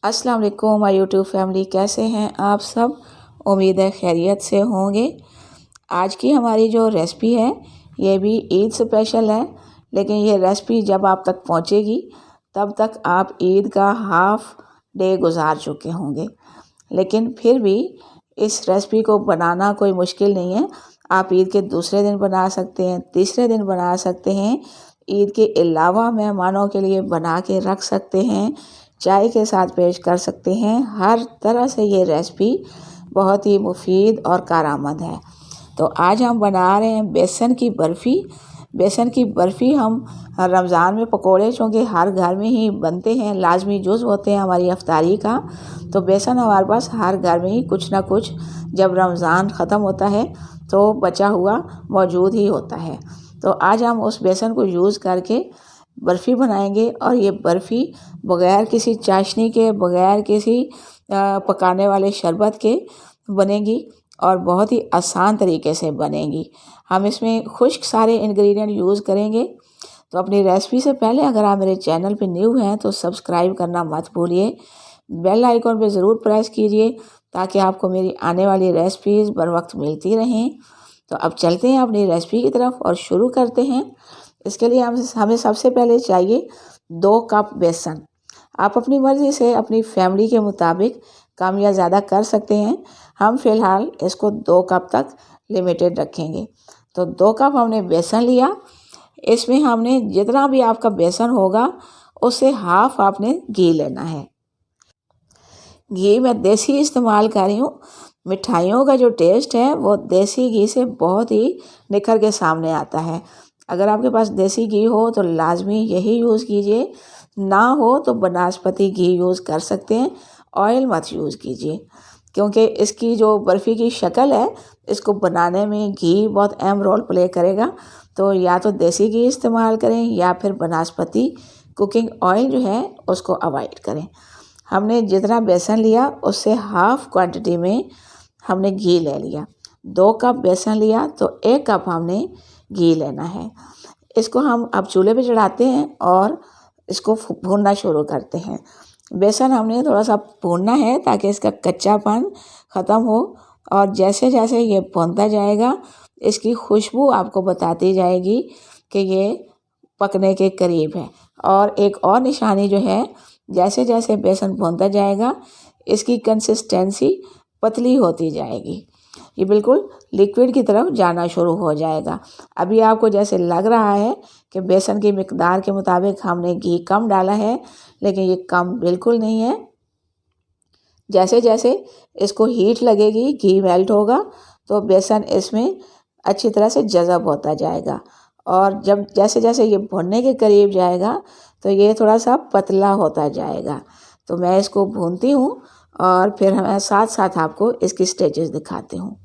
अस्सलाम वालेकुम my YouTube family, कैसे हैं आप सब। उम्मीद है खैरियत से होंगे। आज की हमारी जो रेसिपी है ये भी ईद स्पेशल है, लेकिन ये रेसिपी जब आप तक पहुंचेगी तब तक आप ईद का हाफ डे गुजार चुके होंगे। लेकिन फिर भी इस रेसिपी को बनाना कोई मुश्किल नहीं है। आप ईद के दूसरे दिन बना सकते हैं, तीसरे दिन बना सकते हैं। ईद के अलावा मेहमानों के लिए बना के रख सकते हैं, चाय के साथ पेश कर सकते हैं। हर तरह से ये रेसिपी बहुत ही मुफीद और कारआमद है। तो आज हम बना रहे हैं बेसन की बर्फ़ी। बेसन की बर्फ़ी हम रमज़ान में पकोड़े चूँकि हर घर में ही बनते हैं, लाजमी जुज़ होते हैं हमारी अफ्तारी का। तो बेसन हमारे पास हर घर में ही कुछ ना कुछ जब रमज़ान ख़त्म होता है तो बचा हुआ मौजूद ही होता है। तो आज हम उस बेसन को यूज़ करके बर्फ़ी बनाएंगे, और ये बर्फ़ी बग़ैर किसी चाशनी के, बग़ैर किसी पकाने वाले शरबत के बनेगी और बहुत ही आसान तरीके से बनेगी। हम इसमें खुश्क सारे इंग्रेडिएंट यूज़ करेंगे। तो अपनी रेसिपी से पहले अगर आप मेरे चैनल पे न्यू हैं तो सब्सक्राइब करना मत भूलिए। बेल आइकॉन पे ज़रूर प्रेस कीजिए ताकि आपको मेरी आने वाली रेसिपीज़ बर वक्त मिलती रहें। तो अब चलते हैं अपनी रेसिपी की तरफ और शुरू करते हैं। इसके लिए हमें सबसे पहले चाहिए 2 कप बेसन। आप अपनी मर्ज़ी से अपनी फैमिली के मुताबिक कम या ज़्यादा कर सकते हैं। हम फ़िलहाल इसको 2 कप तक लिमिटेड रखेंगे। तो 2 कप हमने बेसन लिया। इसमें हमने जितना भी आपका बेसन होगा उससे हाफ़ आपने घी लेना है। घी मैं देसी इस्तेमाल कर रही हूँ। मिठाइयों का जो टेस्ट है वो देसी घी से बहुत ही निखर के सामने आता है। अगर आपके पास देसी घी हो तो लाजमी यही यूज़ कीजिए, ना हो तो बनास्पति घी यूज़ कर सकते हैं। ऑयल मत यूज़ कीजिए, क्योंकि इसकी जो बर्फ़ी की शक्ल है इसको बनाने में घी बहुत अहम रोल प्ले करेगा। तो या तो देसी घी इस्तेमाल करें या फिर बनास्पति कुकिंग ऑयल जो है उसको अवॉइड करें। हमने जितना बेसन लिया उससे हाफ़ क्वांटिटी में हमने घी ले लिया। 2 कप बेसन लिया तो 1 कप हमने घी लेना है। इसको हम अब चूल्हे पे चढ़ाते हैं और इसको भूनना शुरू करते हैं। बेसन हमने थोड़ा सा भूनना है ताकि इसका कच्चापन ख़त्म हो, और जैसे जैसे ये भूनता जाएगा इसकी खुशबू आपको बताती जाएगी कि ये पकने के करीब है। और एक और निशानी जो है, जैसे जैसे बेसन भूनता जाएगा इसकी कंसिस्टेंसी पतली होती जाएगी, ये बिल्कुल लिक्विड की तरफ जाना शुरू हो जाएगा। अभी आपको जैसे लग रहा है कि बेसन की मिकदार के मुताबिक हमने घी कम डाला है, लेकिन ये कम बिल्कुल नहीं है। जैसे जैसे इसको हीट लगेगी, घी मेल्ट होगा तो बेसन इसमें अच्छी तरह से जज़ब होता जाएगा, और जब जैसे जैसे ये भुनने के करीब जाएगा तो ये थोड़ा सा पतला होता जाएगा। तो मैं इसको भूनती हूँ और फिर मैं साथ साथ आपको इसकी स्टेजेस दिखाती हूँ।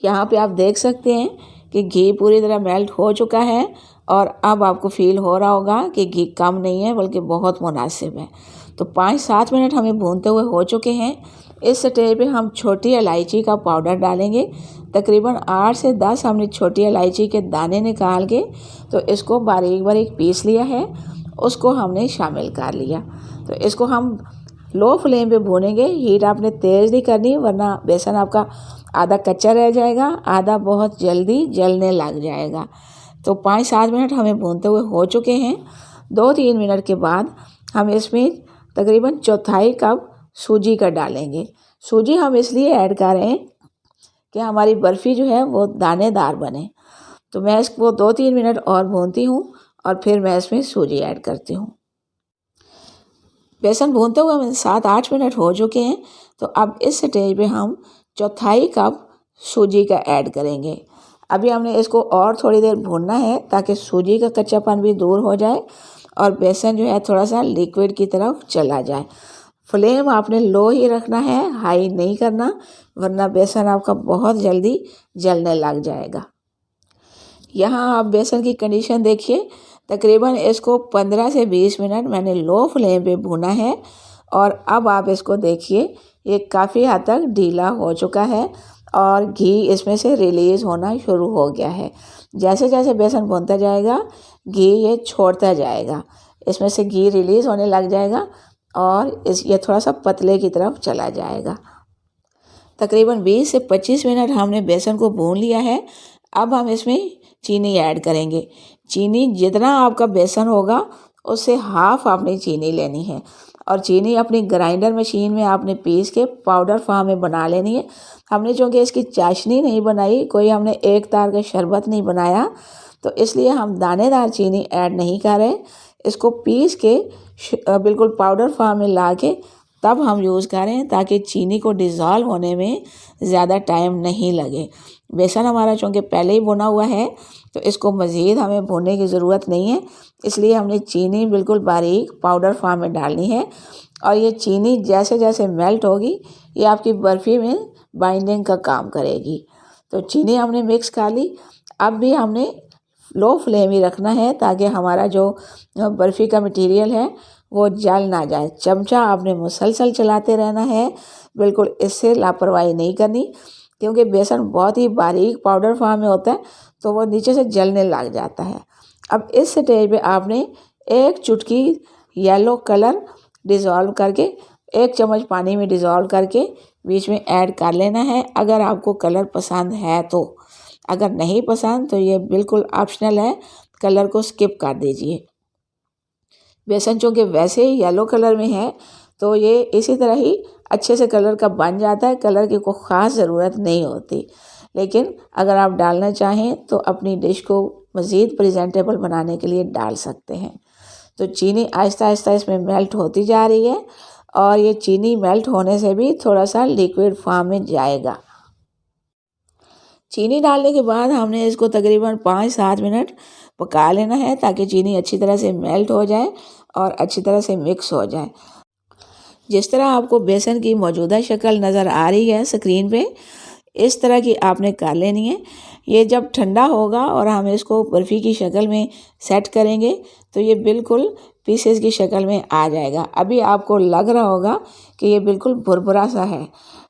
यहाँ पे आप देख सकते हैं कि घी पूरी तरह मेल्ट हो चुका है, और अब आपको फील हो रहा होगा कि घी कम नहीं है बल्कि बहुत मुनासिब है। तो 5-7 मिनट हमें भूनते हुए हो चुके हैं। इस स्टेज पे हम छोटी इलायची का पाउडर डालेंगे। तकरीबन 8 से 10 हमने छोटी इलायची के दाने निकाल के तो इसको बारीक बारीक पीस लिया है, उसको हमने शामिल कर लिया। तो इसको हम लो फ्लेम पे भूनेंगे। हीट आपने तेज़ नहीं करनी, वरना बेसन आपका आधा कच्चा रह जाएगा, आधा बहुत जल्दी जलने लग जाएगा। तो 5-7 मिनट हमें भूनते हुए हो चुके हैं। 2-3 मिनट के बाद हम इसमें तकरीबन 1/4 कप सूजी का डालेंगे। सूजी हम इसलिए ऐड कर रहे हैं कि हमारी बर्फ़ी जो है वो दानेदार बने। तो मैं इसको 2-3 मिनट और भूनती हूँ और फिर मैं इसमें सूजी ऐड करती हूँ। बेसन भूनते हुए हमें 7-8 मिनट हो चुके हैं। तो अब इस स्टेज पे हम 1/4 कप सूजी का ऐड करेंगे। अभी हमने इसको और थोड़ी देर भूनना है ताकि सूजी का कच्चापन भी दूर हो जाए और बेसन जो है थोड़ा सा लिक्विड की तरफ चला जाए। फ्लेम आपने लो ही रखना है, हाई नहीं करना, वरना बेसन आपका बहुत जल्दी जलने लग जाएगा। यहाँ आप बेसन की कंडीशन देखिए। तकरीबन इसको 15 से 20 मिनट मैंने लो फ्लेम पे भुना है, और अब आप इसको देखिए ये काफ़ी हद तक ढीला हो चुका है। और घी इसमें से रिलीज़ होना शुरू हो गया है। जैसे जैसे बेसन भूनता जाएगा घी ये छोड़ता जाएगा, इसमें से घी रिलीज़ होने लग जाएगा और ये थोड़ा सा पतले की तरफ चला जाएगा। तकरीबन 20 से 25 मिनट हमने बेसन को भून लिया है। अब हम इसमें चीनी ऐड करेंगे। चीनी जितना आपका बेसन होगा उससे हाफ आपने चीनी लेनी है और चीनी अपनी ग्राइंडर मशीन में आपने पीस के पाउडर फॉर्म में बना लेनी है। हमने चूँकि इसकी चाशनी नहीं बनाई, कोई हमने एक तार का शरबत नहीं बनाया, तो इसलिए हम दानेदार चीनी ऐड नहीं कर रहे। इसको पीस के बिल्कुल पाउडर फॉर्म में ला के तब हम यूज़ करें ताकि चीनी को डिज़ोल्व होने में ज़्यादा टाइम नहीं लगे। बेसन हमारा चूँकि पहले ही भुना हुआ है तो इसको मज़ीद हमें भूनने की ज़रूरत नहीं है, इसलिए हमने चीनी बिल्कुल बारीक पाउडर फॉर्म में डालनी है। और ये चीनी जैसे जैसे मेल्ट होगी ये आपकी बर्फ़ी में बाइंडिंग का काम करेगी। तो चीनी हमने मिक्स कर ली। अब भी हमने लो फ्लेम ही रखना है ताकि हमारा जो बर्फ़ी का मटेरियल है वो जल ना जाए। चमचा आपने मुसलसल चलाते रहना है, बिल्कुल इससे लापरवाही नहीं करनी, क्योंकि बेसन बहुत ही बारीक पाउडर फॉर्म में होता है तो वो नीचे से जलने लग जाता है। अब इस स्टेज पे आपने एक चुटकी येलो कलर डिज़ोल्व करके 1 चम्मच पानी में डिज़ोल्व करके बीच में ऐड कर लेना है, अगर आपको कलर पसंद है तो। अगर नहीं पसंद तो ये बिल्कुल ऑप्शनल है, कलर को स्किप कर दीजिए। बेसन चूँकि वैसे ही येलो कलर में है तो ये इसी तरह ही अच्छे से कलर का बन जाता है, कलर की कोई ख़ास ज़रूरत नहीं होती। लेकिन अगर आप डालना चाहें तो अपनी डिश को मज़ीद प्रेजेंटेबल बनाने के लिए डाल सकते हैं। तो चीनी आहिस्ता आहिस्ता इसमें मेल्ट होती जा रही है और ये चीनी मेल्ट होने से भी थोड़ा सा लिक्विड फॉर्म में जाएगा। चीनी डालने के बाद हमने इसको तकरीबन 5-7 मिनट पका लेना है ताकि चीनी अच्छी तरह से मेल्ट हो जाए और अच्छी तरह से मिक्स हो जाए। जिस तरह आपको बेसन की मौजूदा शक्ल नज़र आ रही है स्क्रीन पे, इस तरह की आपने कर लेनी है। ये जब ठंडा होगा और हम इसको बर्फ़ी की शक्ल में सेट करेंगे तो ये बिल्कुल पीसेस की शक्ल में आ जाएगा। अभी आपको लग रहा होगा कि ये बिल्कुल भुरभुरा सा है,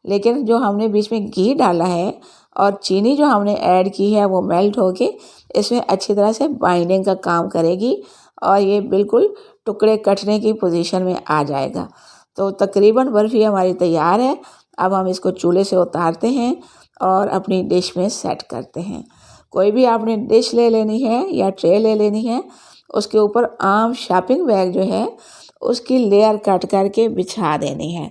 लेकिन जो हमने बीच में घी डाला है और चीनी जो हमने ऐड की है वो मेल्ट होके इसमें अच्छी तरह से बाइंडिंग का काम करेगी और ये बिल्कुल टुकड़े कटने की पोजीशन में आ जाएगा। तो तकरीबन बर्फ़ी हमारी तैयार है। अब हम इसको चूल्हे से उतारते हैं और अपनी डिश में सेट करते हैं। कोई भी आपने डिश ले लेनी है या ट्रे ले लेनी है, उसके ऊपर आम शॉपिंग बैग जो है उसकी लेयर कट करके बिछा देनी है।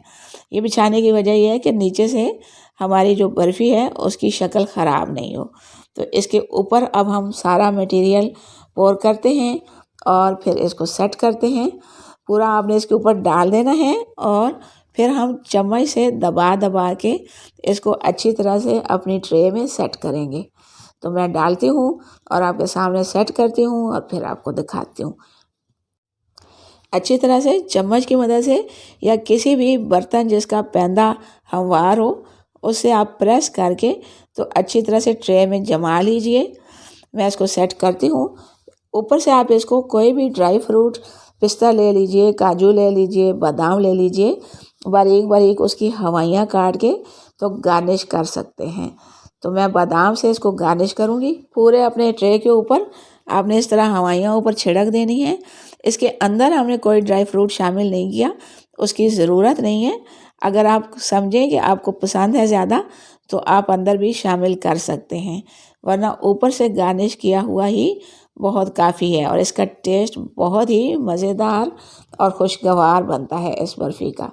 ये बिछाने की वजह यह है कि नीचे से हमारी जो बर्फ़ी है उसकी शक्ल ख़राब नहीं हो। तो इसके ऊपर अब हम सारा मटेरियल पोर करते हैं और फिर इसको सेट करते हैं। पूरा आपने इसके ऊपर डाल देना है और फिर हम चम्मच से दबा दबा के इसको अच्छी तरह से अपनी ट्रे में सेट करेंगे। तो मैं डालती हूँ और आपके सामने सेट करती हूँ और फिर आपको दिखाती हूँ। अच्छी तरह से चम्मच की मदद से या किसी भी बर्तन जिसका पैंदा हमवार हो उससे आप प्रेस करके तो अच्छी तरह से ट्रे में जमा लीजिए। मैं इसको सेट करती हूँ। ऊपर से आप इसको कोई भी ड्राई फ्रूट, पिस्ता ले लीजिए, काजू ले लीजिए, बादाम ले लीजिए, बारीक बारीक उसकी हवाइयाँ काट के तो गार्निश कर सकते हैं। तो मैं बादाम से इसको गार्निश करूँगी। पूरे अपने ट्रे के ऊपर आपने इस तरह हवाइयाँ ऊपर छिड़क देनी है। इसके अंदर हमने कोई ड्राई फ्रूट शामिल नहीं किया, उसकी ज़रूरत नहीं है। अगर आप समझें कि आपको पसंद है ज़्यादा तो आप अंदर भी शामिल कर सकते हैं, वरना ऊपर से गार्निश किया हुआ ही बहुत काफ़ी है और इसका टेस्ट बहुत ही मज़ेदार और खुशगवार बनता है इस बर्फ़ी का।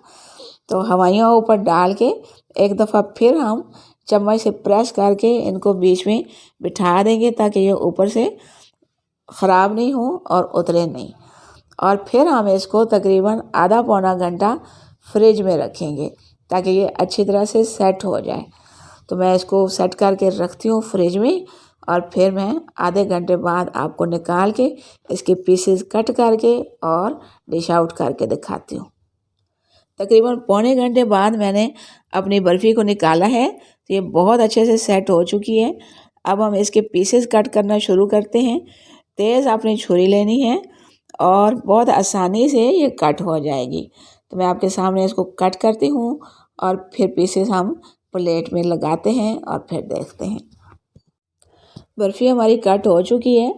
तो हवाइयाँ ऊपर डाल के एक दफ़ा फिर हम चम्मच से प्रेस करके इनको बीच में बिठा देंगे ताकि ये ऊपर से ख़राब नहीं हो और उतरे नहीं। और फिर हम इसको तकरीबन आधा पौना घंटा फ्रिज में रखेंगे ताकि ये अच्छी तरह से सेट हो जाए। तो मैं इसको सेट करके रखती हूँ फ्रिज में और फिर मैं आधे घंटे बाद आपको निकाल के इसके पीसेस कट करके और डिश आउट करके दिखाती हूँ। तकरीबन पौने घंटे बाद मैंने अपनी बर्फ़ी को निकाला है तो ये बहुत अच्छे से सेट हो चुकी है। अब हम इसके पीसेस कट करना शुरू करते हैं। तेज़ आपने छुरी लेनी है और बहुत आसानी से ये कट हो जाएगी। तो मैं आपके सामने इसको कट करती हूँ और फिर पीसेस हम प्लेट में लगाते हैं और फिर देखते हैं। बर्फ़ी हमारी कट हो चुकी है।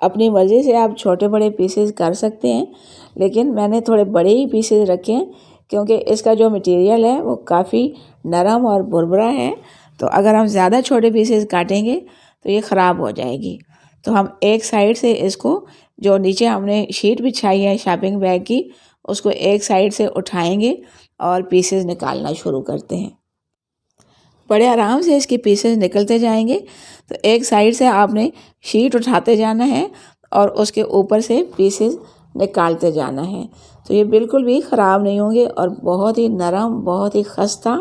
अपनी मर्ज़ी से आप छोटे बड़े पीसेस कर सकते हैं, लेकिन मैंने थोड़े बड़े ही पीसेस रखे हैं क्योंकि इसका जो मटेरियल है वो काफ़ी नरम और भुरभुरा है। तो अगर हम ज़्यादा छोटे पीसेस काटेंगे तो ये ख़राब हो जाएगी। तो हम एक साइड से इसको, जो नीचे हमने शीट बिछाई है शॉपिंग बैग की, उसको एक साइड से उठाएंगे और पीसेस निकालना शुरू करते हैं। बड़े आराम से इसके पीसेस निकलते जाएंगे। तो एक साइड से आपने शीट उठाते जाना है और उसके ऊपर से पीसेस निकालते जाना है। तो ये बिल्कुल भी ख़राब नहीं होंगे और बहुत ही नरम, बहुत ही खस्ता,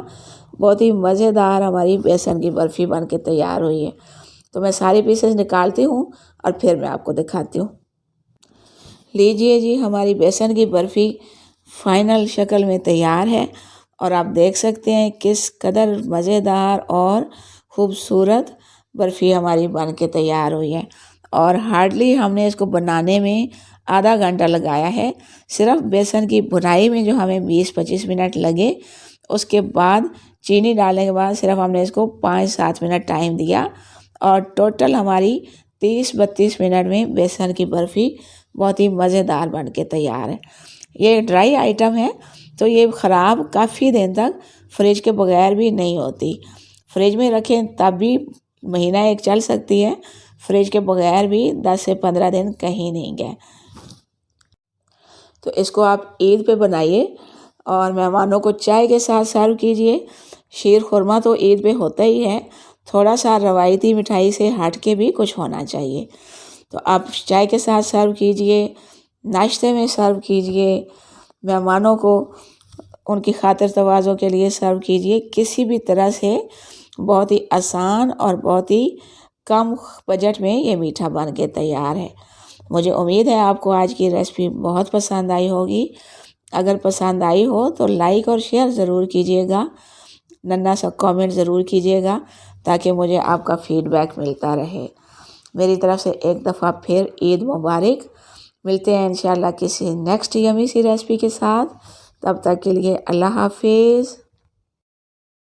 बहुत ही मज़ेदार हमारी बेसन की बर्फ़ी बन के तैयार हुई है। तो मैं सारे पीसेस निकालती हूँ और फिर मैं आपको दिखाती हूँ। लीजिए जी, हमारी बेसन की बर्फ़ी फाइनल शक्ल में तैयार है और आप देख सकते हैं किस कदर मज़ेदार और ख़ूबसूरत बर्फ़ी हमारी बन के तैयार हुई है। और हार्डली हमने इसको बनाने में आधा घंटा लगाया है। सिर्फ बेसन की भुनाई में जो हमें 20-25 मिनट लगे, उसके बाद चीनी डालने के बाद सिर्फ हमने इसको 5-7 मिनट टाइम दिया और टोटल हमारी 30-32 मिनट में बेसन की बर्फ़ी बहुत ही मज़ेदार बन के तैयार है। ये ड्राई आइटम है तो ये ख़राब काफ़ी दिन तक फ्रिज के बगैर भी नहीं होती। फ्रिज में रखें तब भी महीना एक चल सकती है, फ्रिज के बगैर भी 10 से 15 दिन कहीं नहीं गए। तो इसको आप ईद पे बनाइए और मेहमानों को चाय के साथ सर्व कीजिए। शीर खुरमा तो ईद पे होता ही है, थोड़ा सा रवायती मिठाई से हट के भी कुछ होना चाहिए। तो आप चाय के साथ सर्व कीजिए, नाश्ते में सर्व कीजिए, मेहमानों को उनकी खातिर तवाज़ुन के लिए सर्व कीजिए। किसी भी तरह से बहुत ही आसान और बहुत ही कम बजट में ये मीठा बन के तैयार है। मुझे उम्मीद है आपको आज की रेसिपी बहुत पसंद आई होगी। अगर पसंद आई हो तो लाइक और शेयर ज़रूर कीजिएगा, नन्हा सा कमेंट ज़रूर कीजिएगा ताकि मुझे आपका फीडबैक मिलता रहे। मेरी तरफ से एक दफ़ा फिर ईद मुबारक। मिलते हैं इंशाल्लाह किसी नेक्स्ट यमी सी रेसिपी के साथ। तब तक के लिए अल्लाह हाफिज़।